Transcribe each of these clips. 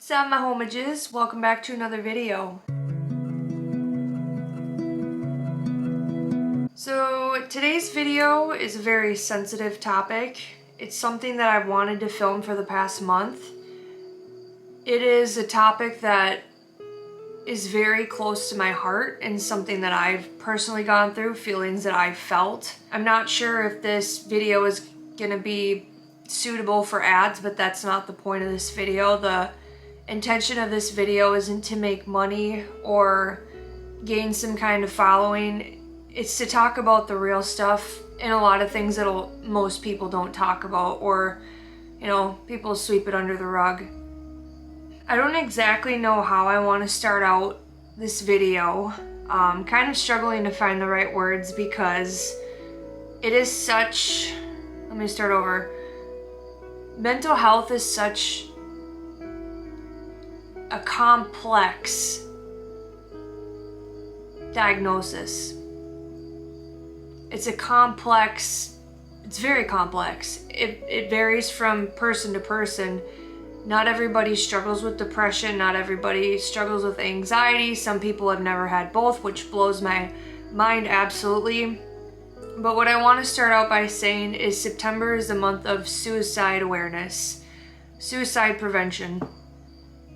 Sup my homages, welcome back to another video. So today's video is a very sensitive topic. It's something that I've wanted to film for the past month. It is a topic that is very close to my heart and something that I've personally gone through, feelings that I've felt. I'm not sure if this video is gonna be suitable for ads, but that's not the point of this video. The intention of this video isn't to make money or gain some kind of following. It's to talk about the real stuff and a lot of things that most people don't talk about, or people sweep it under the rug. I don't exactly know how I want to start out this video. Kind of struggling to find the right words because it is such, let me start over. Mental health is such a complex diagnosis. It's very complex. It varies from person to person. Not everybody struggles with depression, not everybody struggles with anxiety. Some people have never had both, which blows my mind absolutely. But what I want to start out by saying is September is the month of suicide awareness, suicide prevention.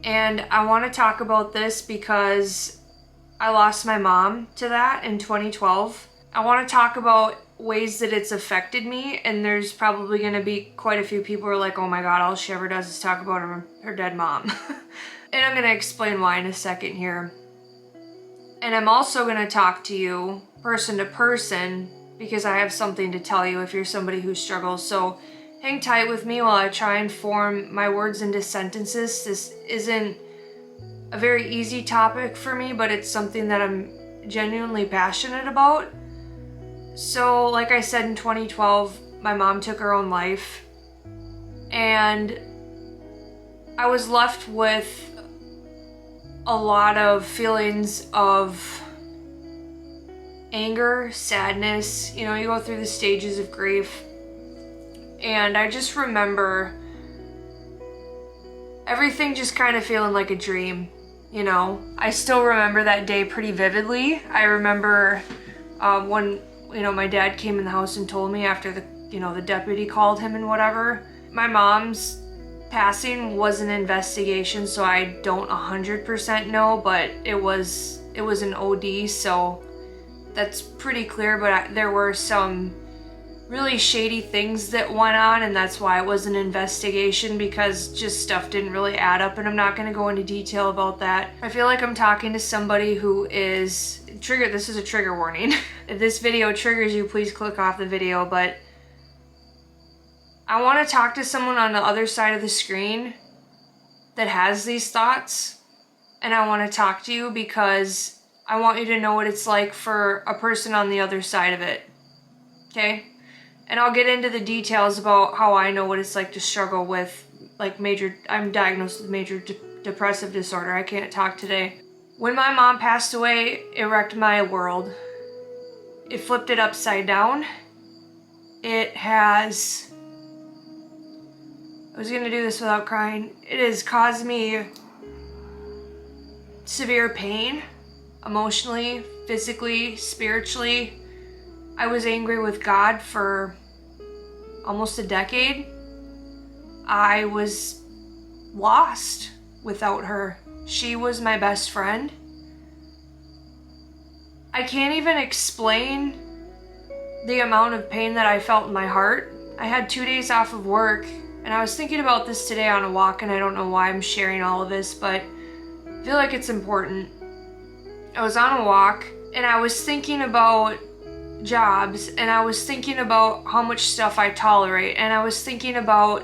And I want to talk about this because I lost my mom to that in 2012. I want to talk about ways that it's affected me, and there's probably going to be quite a few people who are like, oh my god, all she ever does is talk about her dead mom. And I'm going to explain why in a second here. And I'm also going to talk to you person to person because I have something to tell you if you're somebody who struggles. So hang tight with me while I try and form my words into sentences. This isn't a very easy topic for me, but it's something that I'm genuinely passionate about. So, like I said, in 2012, my mom took her own life, and I was left with a lot of feelings of anger, sadness. You go through the stages of grief, and I just remember everything just kind of feeling like a dream. I still remember that day pretty vividly. I remember when my dad came in the house and told me after the deputy called him and whatever. My mom's passing was an investigation, so I don't 100% know, but it was an OD, so that's pretty clear. But there were some really shady things that went on, and that's why it was an investigation, because just stuff didn't really add up, and I'm not going to go into detail about that. I feel like I'm talking to somebody who is triggered. This is a trigger warning. If this video triggers you, please click off the video, but I want to talk to someone on the other side of the screen that has these thoughts, and I want to talk to you because I want you to know what it's like for a person on the other side of it, okay? And I'll get into the details about how I know what it's like to struggle with, I'm diagnosed with Major Depressive Disorder. I can't talk today. When my mom passed away, it wrecked my world. It flipped it upside down. I was gonna do this without crying. It has caused me severe pain, emotionally, physically, spiritually. I was angry with God for almost a decade. I was lost without her. She was my best friend. I can't even explain the amount of pain that I felt in my heart. I had 2 days off of work, and I was thinking about this today on a walk, and I don't know why I'm sharing all of this, but I feel like it's important. I was on a walk, and I was thinking about jobs, and I was thinking about how much stuff I tolerate, and I was thinking about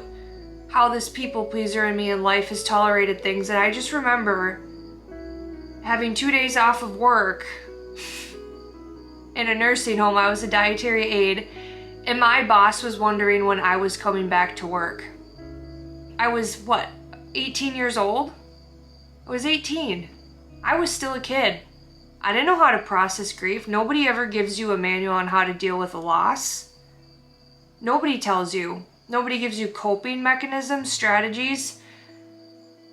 how this people pleaser in me in life has tolerated things. And I just remember having 2 days off of work in a nursing home. I was a dietary aide, and my boss was wondering when I was coming back to work. I was 18 years old? I was 18. I was still a kid. I didn't know how to process grief. Nobody ever gives you a manual on how to deal with a loss. Nobody tells you. Nobody gives you coping mechanisms, strategies.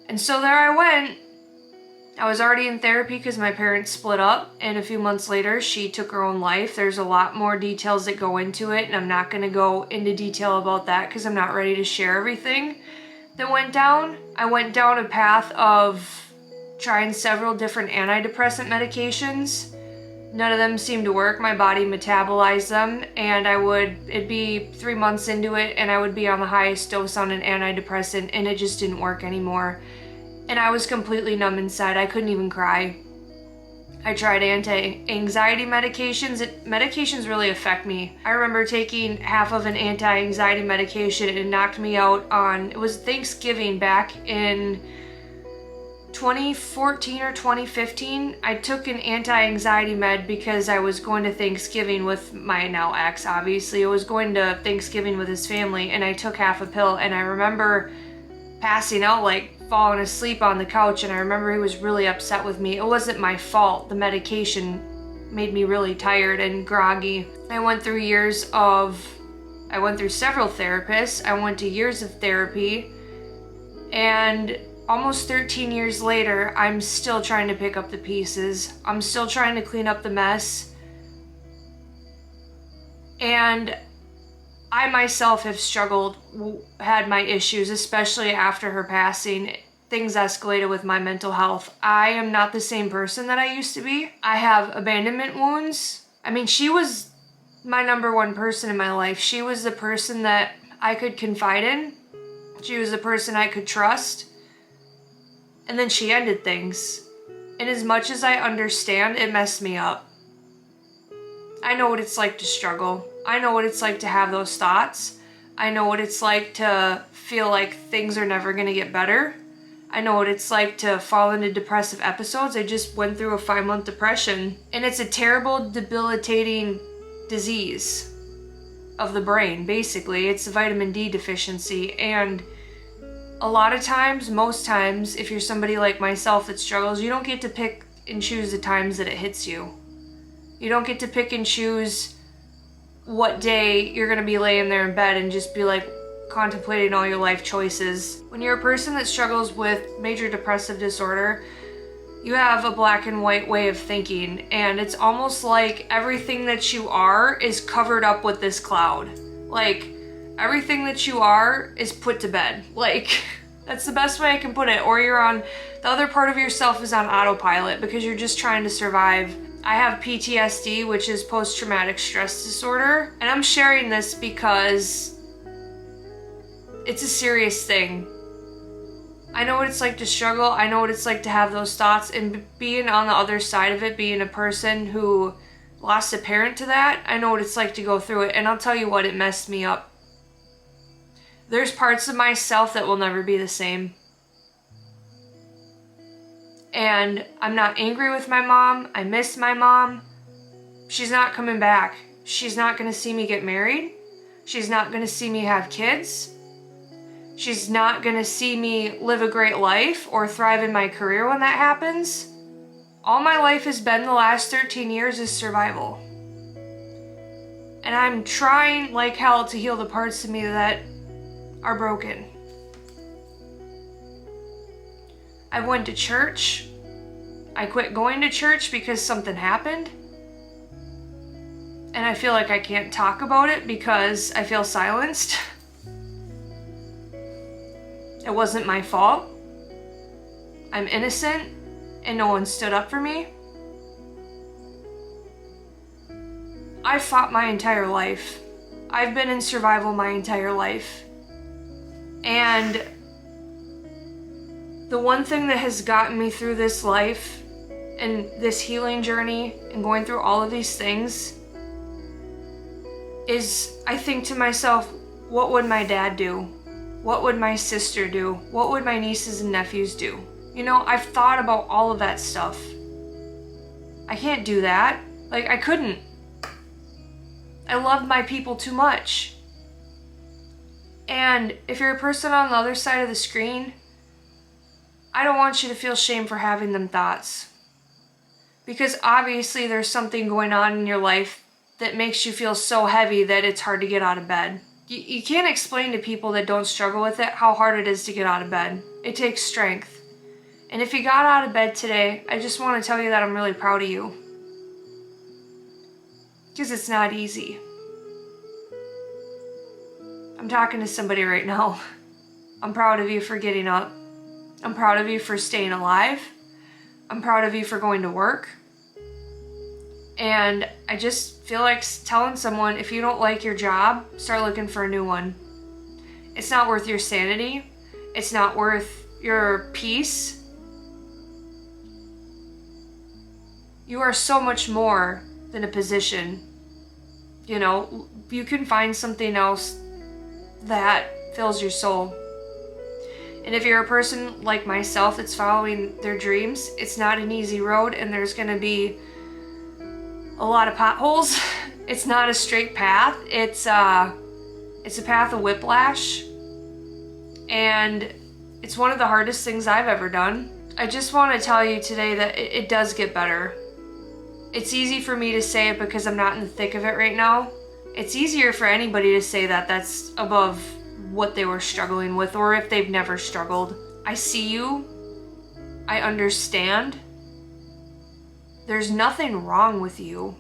And so there I went. I was already in therapy because my parents split up, and a few months later she took her own life. There's a lot more details that go into it, and I'm not going to go into detail about that because I'm not ready to share everything that went down. I went down a path of trying several different antidepressant medications. None of them seemed to work. My body metabolized them, and it'd be 3 months into it and I would be on the highest dose on an antidepressant, and it just didn't work anymore. And I was completely numb inside. I couldn't even cry. I tried anti-anxiety medications. Medications really affect me. I remember taking half of an anti-anxiety medication and it knocked me out it was Thanksgiving back in 2014 or 2015. I took an anti-anxiety med because I was going to Thanksgiving with my now ex, obviously. I was going to Thanksgiving with his family, and I took half a pill, and I remember passing out, like falling asleep on the couch, and I remember he was really upset with me. It wasn't my fault. The medication made me really tired and groggy. I went through several therapists. I went to years of therapy, and almost 13 years later, I'm still trying to pick up the pieces. I'm still trying to clean up the mess. And I myself have struggled, had my issues, especially after her passing. Things escalated with my mental health. I am not the same person that I used to be. I have abandonment wounds. I mean, she was my number one person in my life. She was the person that I could confide in. She was the person I could trust. And then she ended things. And as much as I understand, it messed me up. I know what it's like to struggle. I know what it's like to have those thoughts. I know what it's like to feel like things are never going to get better. I know what it's like to fall into depressive episodes. I just went through a 5-month depression, and it's a terrible, debilitating disease of the brain, basically. It's a vitamin D deficiency, and a lot of times, most times, if you're somebody like myself that struggles, you don't get to pick and choose the times that it hits you. You don't get to pick and choose what day you're going to be laying there in bed and just be like contemplating all your life choices. When you're a person that struggles with major depressive disorder, you have a black and white way of thinking, and it's almost like everything that you are is covered up with this cloud. Like, everything that you are is put to bed. Like, that's the best way I can put it. Or the other part of yourself is on autopilot because you're just trying to survive. I have PTSD, which is post-traumatic stress disorder, and I'm sharing this because it's a serious thing. I know what it's like to struggle. I know what it's like to have those thoughts, and being on the other side of it, being a person who lost a parent to that, I know what it's like to go through it, and I'll tell you what, it messed me up. There's parts of myself that will never be the same. And I'm not angry with my mom. I miss my mom. She's not coming back. She's not going to see me get married. She's not going to see me have kids. She's not going to see me live a great life or thrive in my career when that happens. All my life has been the last 13 years is survival. And I'm trying like hell to heal the parts of me that are broken. I went to church. I quit going to church because something happened. And I feel like I can't talk about it because I feel silenced. It wasn't my fault. I'm innocent, and no one stood up for me. I've fought my entire life. I've been in survival my entire life. And the one thing that has gotten me through this life and this healing journey and going through all of these things is I think to myself, what would my dad do? What would my sister do? What would my nieces and nephews do? You know, I've thought about all of that stuff. I can't do that. Like, I couldn't. I love my people too much. And if you're a person on the other side of the screen, I don't want you to feel shame for having them thoughts. Because obviously there's something going on in your life that makes you feel so heavy that it's hard to get out of bed. You can't explain to people that don't struggle with it how hard it is to get out of bed. It takes strength. And if you got out of bed today, I just want to tell you that I'm really proud of you. Because it's not easy. I'm talking to somebody right now. I'm proud of you for getting up. I'm proud of you for staying alive. I'm proud of you for going to work. And I just feel like telling someone, if you don't like your job, start looking for a new one. It's not worth your sanity. It's not worth your peace. You are so much more than a position. You know, you can find something else that fills your soul. And if you're a person like myself that's following their dreams, it's not an easy road, and there's going to be a lot of potholes. It's not a straight path. It's a path of whiplash. And it's one of the hardest things I've ever done. I just want to tell you today that it does get better. It's easy for me to say it because I'm not in the thick of it right now. It's easier for anybody to say that that's above what they were struggling with, or if they've never struggled. I see you. I understand. There's nothing wrong with you.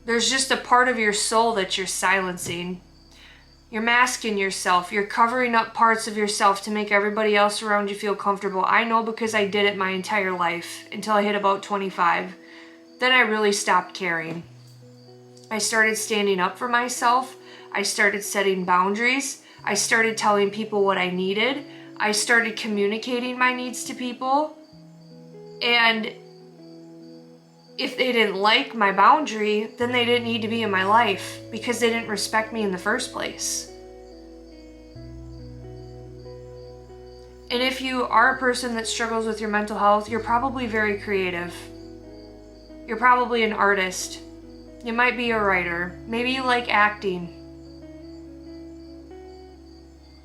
There's just a part of your soul that you're silencing. You're masking yourself. You're covering up parts of yourself to make everybody else around you feel comfortable. I know, because I did it my entire life until I hit about 25. Then I really stopped caring. I started standing up for myself. I started setting boundaries. I started telling people what I needed. I started communicating my needs to people. And if they didn't like my boundary, then they didn't need to be in my life, because they didn't respect me in the first place. And if you are a person that struggles with your mental health, you're probably very creative. You're probably an artist. You might be a writer. Maybe you like acting.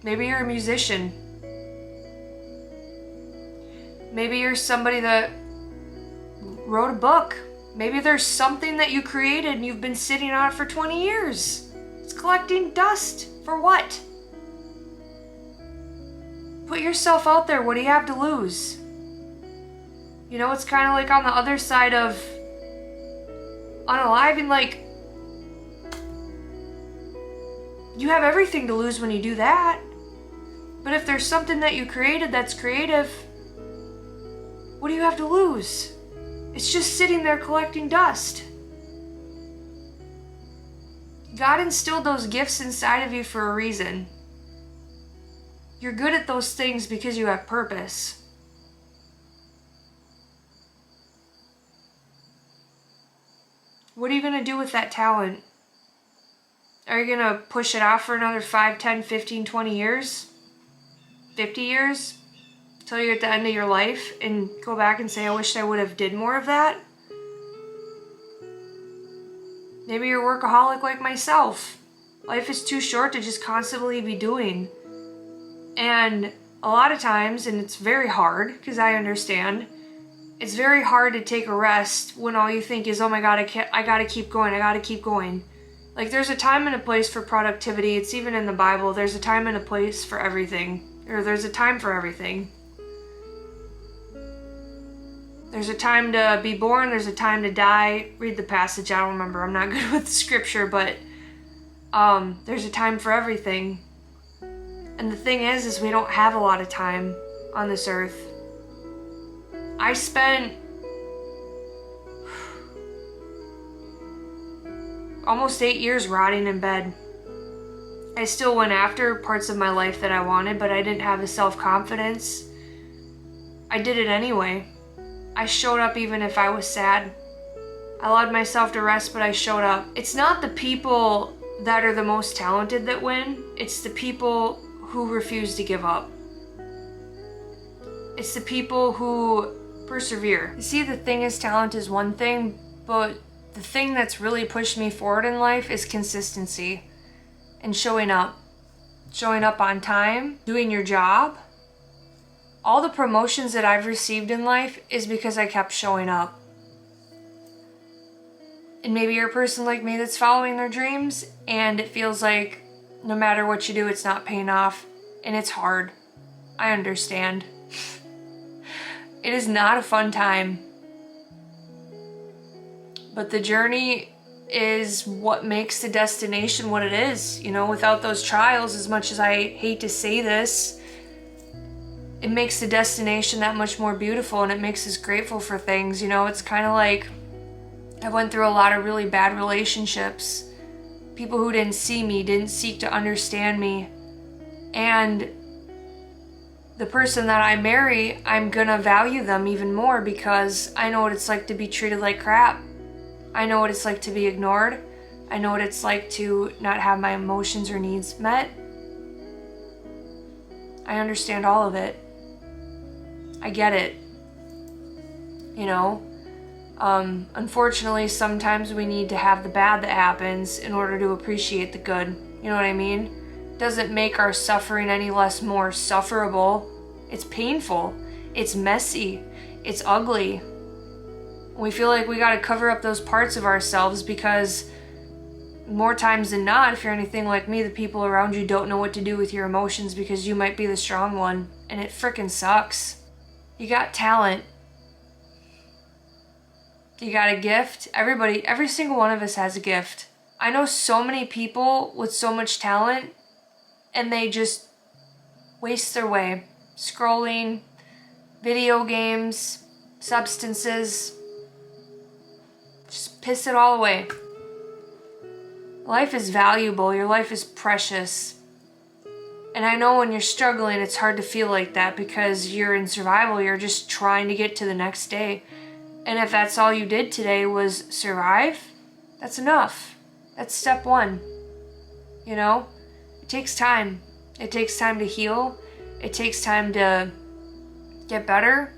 Maybe you're a musician. Maybe you're somebody that wrote a book. Maybe there's something that you created and you've been sitting on it for 20 years. It's collecting dust. For what? Put yourself out there. What do you have to lose? You know, it's kind of like on the other side of unaliving, like, you have everything to lose when you do that. But if there's something that you created that's creative, what do you have to lose? It's just sitting there collecting dust. God instilled those gifts inside of you for a reason. You're good at those things because you have purpose. What are you going to do with that talent? Are you going to push it off for another 5, 10, 15, 20 years? 50 years? Till you're at the end of your life and go back and say, I wish I would have did more of that? Maybe you're a workaholic like myself. Life is too short to just constantly be doing. And a lot of times, and it's very hard, because I understand, it's very hard to take a rest when all you think is, oh my God, I gotta keep going, I gotta keep going. Like, there's a time and a place for productivity. It's even in the Bible. There's a time and a place for everything. Or there's a time for everything. There's a time to be born, there's a time to die. Read the passage, I don't remember. I'm not good with the scripture, but there's a time for everything. And the thing is we don't have a lot of time on this earth. I spent almost 8 years rotting in bed. I still went after parts of my life that I wanted, but I didn't have the self-confidence. I did it anyway. I showed up even if I was sad. I allowed myself to rest, but I showed up. It's not the people that are the most talented that win. It's the people who refuse to give up. It's the people who persevere. You see, the thing is, talent is one thing, but the thing that's really pushed me forward in life is consistency and showing up. Showing up on time, doing your job. All the promotions that I've received in life is because I kept showing up. And maybe you're a person like me that's following their dreams and it feels like no matter what you do, it's not paying off. And it's hard. I understand. It is not a fun time. But the journey is what makes the destination what it is. You know, without those trials, as much as I hate to say this, it makes the destination that much more beautiful, and it makes us grateful for things. You know, it's kind of like I went through a lot of really bad relationships. People who didn't see me, didn't seek to understand me. And the person that I marry, I'm gonna value them even more because I know what it's like to be treated like crap. I know what it's like to be ignored. I know what it's like to not have my emotions or needs met. I understand all of it. I get it. You know? Unfortunately, sometimes we need to have the bad that happens in order to appreciate the good. You know what I mean? Doesn't make our suffering any less more sufferable. It's painful. It's messy. It's ugly. We feel like we gotta cover up those parts of ourselves because more times than not, if you're anything like me, the people around you don't know what to do with your emotions because you might be the strong one, and it frickin' sucks. You got talent. You got a gift. Every single one of us has a gift. I know so many people with so much talent, and they just waste their way. Scrolling, video games, substances. Just piss it all away. Life is valuable. Your life is precious. And I know when you're struggling, it's hard to feel like that because you're in survival. You're just trying to get to the next day. And if that's all you did today was survive, that's enough. That's step one. You know? It takes time. It takes time to heal. It takes time to get better.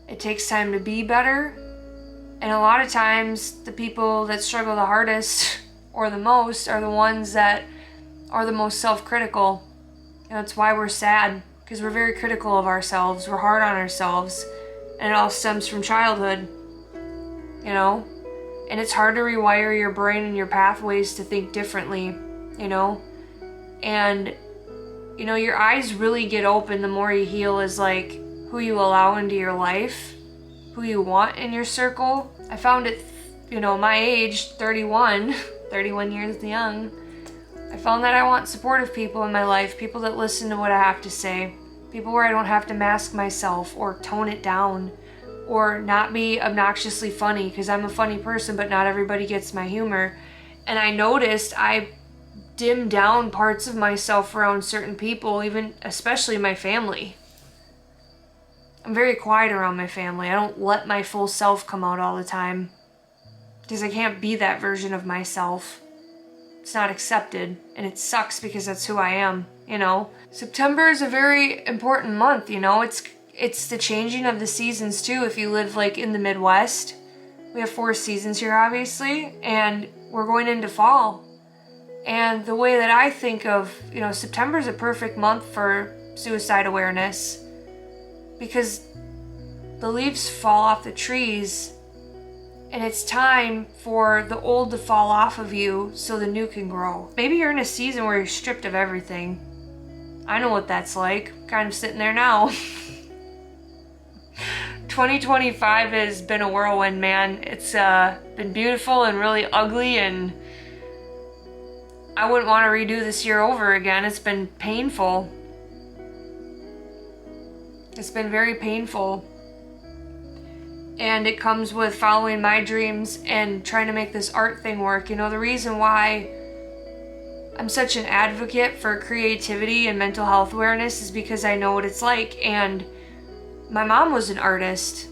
It takes time to be better. And a lot of times, the people that struggle the hardest or the most are the ones that are the most self-critical. And that's why we're sad, because we're very critical of ourselves. We're hard on ourselves. And it all stems from childhood. You know? And it's hard to rewire your brain and your pathways to think differently, you know? And, you know, your eyes really get open the more you heal is like who you allow into your life, who you want in your circle. I found it, you know, my age, 31 years young, I found that I want supportive people in my life, people that listen to what I have to say, people where I don't have to mask myself or tone it down or not be obnoxiously funny, because I'm a funny person, but not everybody gets my humor. And I noticed I dim down parts of myself around certain people, even especially my family. I'm very quiet around my family. I don't let my full self come out all the time because I can't be that version of myself. It's not accepted, and it sucks because that's who I am, you know. September is a very important month, you know. It's the changing of the seasons too. If you live like in the Midwest, we have 4 seasons here obviously, and we're going into fall. And the way that I think of, you know, September is a perfect month for suicide awareness because the leaves fall off the trees and it's time for the old to fall off of you so the new can grow. Maybe you're in a season where you're stripped of everything. I know what that's like. Kind of sitting there now. 2025 has been a whirlwind, man. It's been beautiful and really ugly, and I wouldn't want to redo this year over again. It's been painful. It's been very painful. And it comes with following my dreams and trying to make this art thing work. You know, the reason why I'm such an advocate for creativity and mental health awareness is because I know what it's like. And my mom was an artist.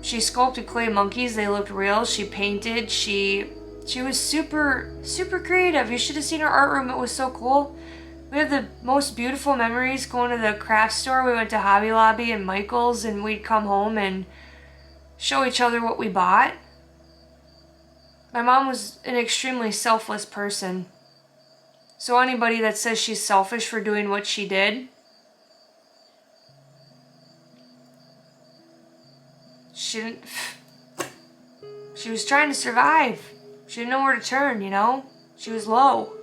She sculpted clay monkeys. They looked real. She painted. She was super, super creative. You should have seen her art room. It was so cool. We had the most beautiful memories going to the craft store. We went to Hobby Lobby and Michael's, and we'd come home and show each other what we bought. My mom was an extremely selfless person. So anybody that says she's selfish for doing what she did, she was trying to survive. She didn't know where to turn, you know? She was low.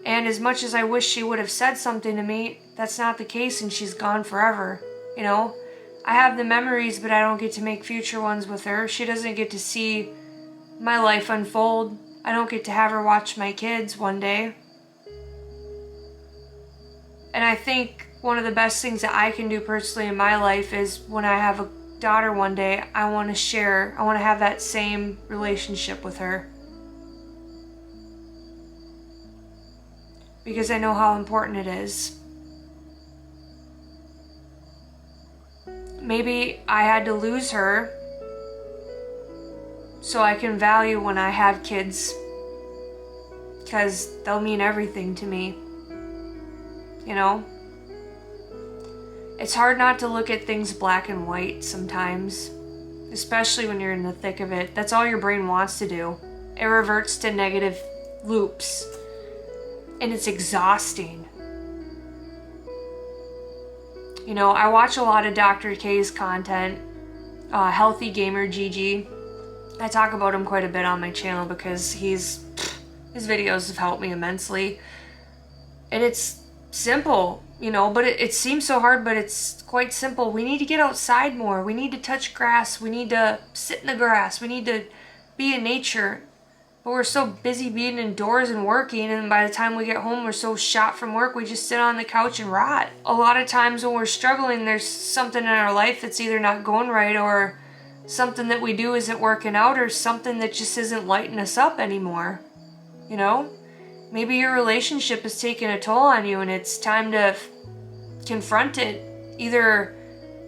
And as much as I wish she would have said something to me, that's not the case, and she's gone forever, you know? I have the memories, but I don't get to make future ones with her. She doesn't get to see my life unfold. I don't get to have her watch my kids one day. And I think one of the best things that I can do personally in my life is when I have a daughter one day, I want to have that same relationship with her. Because I know how important it is. Maybe I had to lose her so I can value when I have kids, because they'll mean everything to me. You know? It's hard not to look at things black and white sometimes, especially when you're in the thick of it. That's all your brain wants to do. It reverts to negative loops, and it's exhausting. You know, I watch a lot of Dr. K's content, Healthy Gamer GG. I talk about him quite a bit on my channel because his videos have helped me immensely. And it's simple, you know, but it seems so hard, but it's quite simple. We need to get outside more. We need to touch grass. We need to sit in the grass. We need to be in nature. But we're so busy being indoors and working, and by the time we get home, we're so shot from work, we just sit on the couch and rot. A lot of times when we're struggling, there's something in our life that's either not going right, or something that we do isn't working out, or something that just isn't lighting us up anymore. You know? Maybe your relationship is taking a toll on you, and it's time to confront it. Either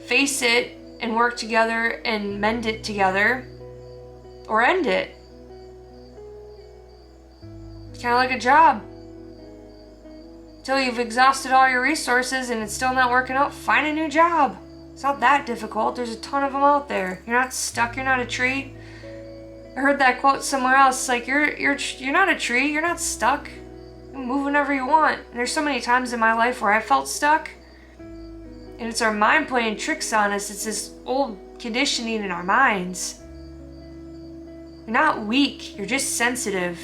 face it and work together and mend it together, or end it. Kind of like a job. Until you've exhausted all your resources and it's still not working out, find a new job. It's not that difficult. There's a ton of them out there. You're not stuck. You're not a tree. I heard that quote somewhere else. Like, you're not a tree. You're not stuck. You can move whenever you want. And there's so many times in my life where I felt stuck. And it's our mind playing tricks on us. It's this old conditioning in our minds. You're not weak. You're just sensitive.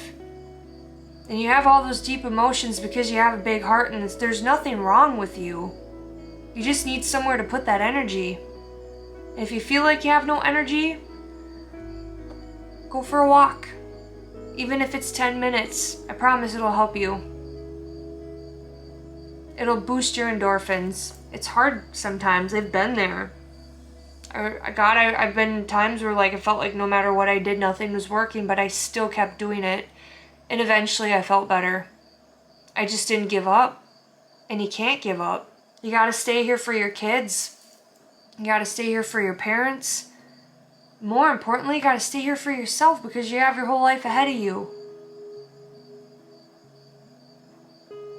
And you have all those deep emotions because you have a big heart, and there's nothing wrong with you. You just need somewhere to put that energy. And if you feel like you have no energy, go for a walk. Even if it's 10 minutes, I promise it'll help you. It'll boost your endorphins. It's hard sometimes. I've been there. I've been in times where I felt like no matter what I did, nothing was working, but I still kept doing it. And eventually I felt better. I just didn't give up. And you can't give up. You gotta stay here for your kids. You gotta stay here for your parents. More importantly, you gotta stay here for yourself because you have your whole life ahead of you.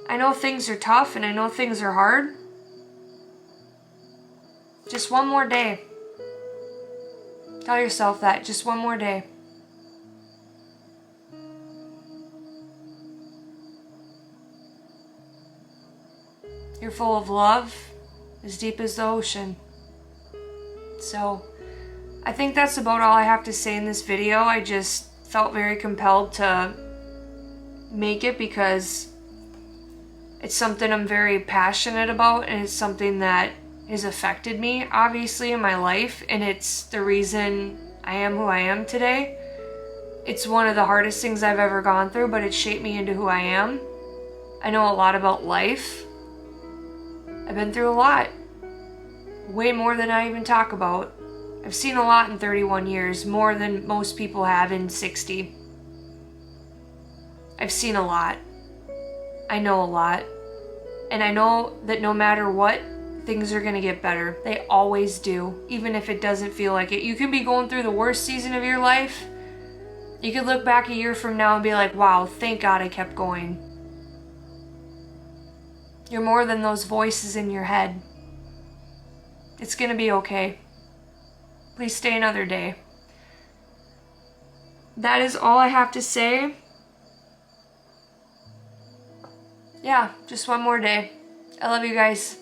I know things are tough and I know things are hard. Just one more day. Tell yourself that. Just one more day. You're full of love, as deep as the ocean. So, I think that's about all I have to say in this video. I just felt very compelled to make it because it's something I'm very passionate about, and it's something that has affected me, obviously, in my life, and it's the reason I am who I am today. It's one of the hardest things I've ever gone through, but it shaped me into who I am. I know a lot about life. I've been through a lot. Way more than I even talk about. I've seen a lot in 31 years, more than most people have in 60. I've seen a lot. I know a lot. And I know that no matter what, things are going to get better. They always do, even if it doesn't feel like it. You can be going through the worst season of your life. You could look back a year from now and be like, wow, thank God I kept going. You're more than those voices in your head. It's gonna be okay. Please stay another day. That is all I have to say. Yeah, just one more day. I love you guys.